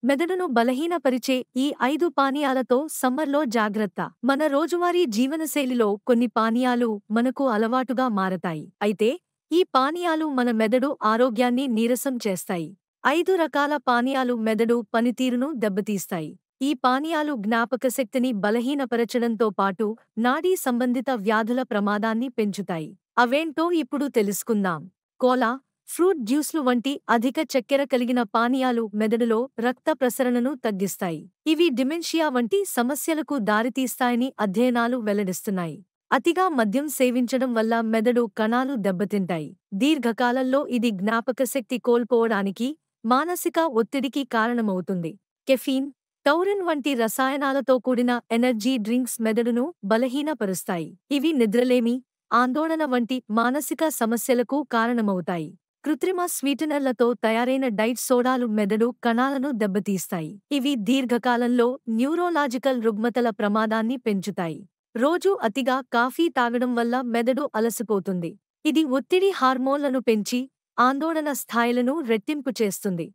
మెదడును బలహీనపరిచే ఈ 5 పానీయాలతో సమ్మర్లో జాగ్రత్త. మన రోజువారీ జీవనశైలిలో కొన్ని పానీయాలు మనకు అలవాటుగా మారతాయి. అయితే ఈ పానీయాలు మన మెదడు ఆరోగ్యాన్ని నీరసం చేస్తాయి. 5 రకాల పానీయాలు మెదడు పనితీరును దెబ్బతీస్తాయి. ఈ పానీయాలు జ్ఞాపకశక్తిని బలహీనపరచడంతో పాటు నాడీ సంబంధిత వ్యాధుల ప్రమాదాన్ని పెంచుతాయి. అవేంటో ఇప్పుడు తెలుసుకుందాం. కోలా, ఫ్రూట్ జ్యూస్లు వంటి అధిక చక్కెర కలిగిన పానీయాలు మెదడులో రక్త ప్రసరణను తగ్గిస్తాయి. ఇవి డిమెన్షియా వంటి సమస్యలకు దారితీస్తాయని అధ్యయనాలు వెల్లడిస్తున్నాయి. అతిగా మద్యం సేవించడం వల్ల మెదడు కణాలు దెబ్బతింటాయి. దీర్ఘకాలంలో ఇది జ్ఞాపకశక్తి కోల్పోవడానికి, మానసిక ఒత్తిడికి కారణమవుతుంది. కెఫీన్, టౌరిన్ వంటి రసాయనాలతో కూడిన ఎనర్జీ డ్రింక్స్ మెదడును బలహీనపరుస్తాయి. ఇవి నిద్రలేమి, ఆందోళన వంటి మానసిక సమస్యలకు కారణమవుతాయి. కృత్రిమ స్వీటనర్లతో తయారైన డైట్ సోడాలు మెదడు కణాలను దెబ్బతీస్తాయి. ఇవి దీర్ఘకాలంలో న్యూరోలాజికల్ రుగ్మతల ప్రమాదాన్ని పెంచుతాయి. రోజూ అతిగా కాఫీ తాగడం వల్ల మెదడు అలసిపోతుంది. ఇది ఒత్తిడి హార్మోన్లను పెంచి ఆందోళన స్థాయిలను రెట్టింపు చేస్తుంది.